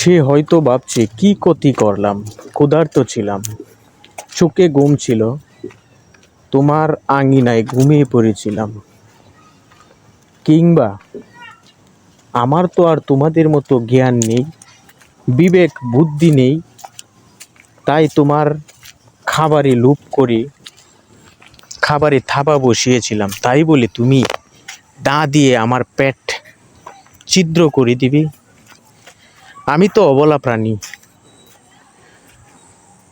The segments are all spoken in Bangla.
সে হয়তো ভাবছে কি ক্ষতি করলাম, ক্ষুধার্ত ছিলাম, চোখে ঘুম ছিল, তোমার আঙিনায় ঘুমিয়ে পড়েছিলাম। কিংবা আমার তো আর তোমাদের মতো জ্ঞান নেই, বিবেক বুদ্ধি নেই, তাই তোমার খাবারে লোভ করে খাবারে থাবা বসিয়েছিলাম, তাই বলে তুমি দা দিয়ে আমার পেট ছিদ্র করে দিবি? আমি তো অবলা প্রাণী,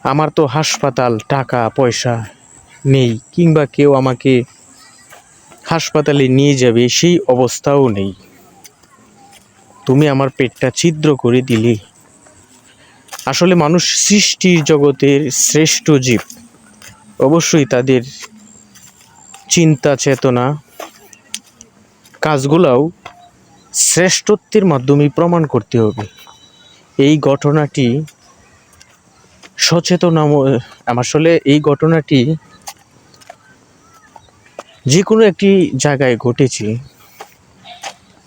আমার তো হাসপাতাল, টাকা পয়সা নেই, কিংবা কেউ আমাকে হাসপাতালে নিয়ে যাবে সেই অবস্থাও নেই। তুমি আমার পেটটা ছিদ্র করে দিলে। আসলে মানুষ সৃষ্টির জগতের শ্রেষ্ঠ জীব, অবশ্যই তাদের চিন্তা চেতনা কাজগুলাও শ্রেষ্ঠত্বের মাধ্যমে প্রমাণ করতে হবে। এই ঘটনাটি আসলে এই ঘটনাটি যে কোনো একটি জায়গায় ঘটেছে,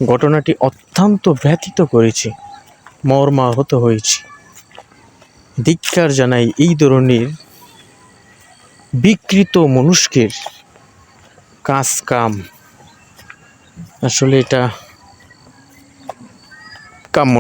ঘটনাটি অত্যন্ত ব্যথিত করেছে, মর্মাহত হয়েছে। ধিক্কার জানাই এই ধরনের বিকৃত মনুষ্যের কাজ কাম। আসলে এটা কাম্য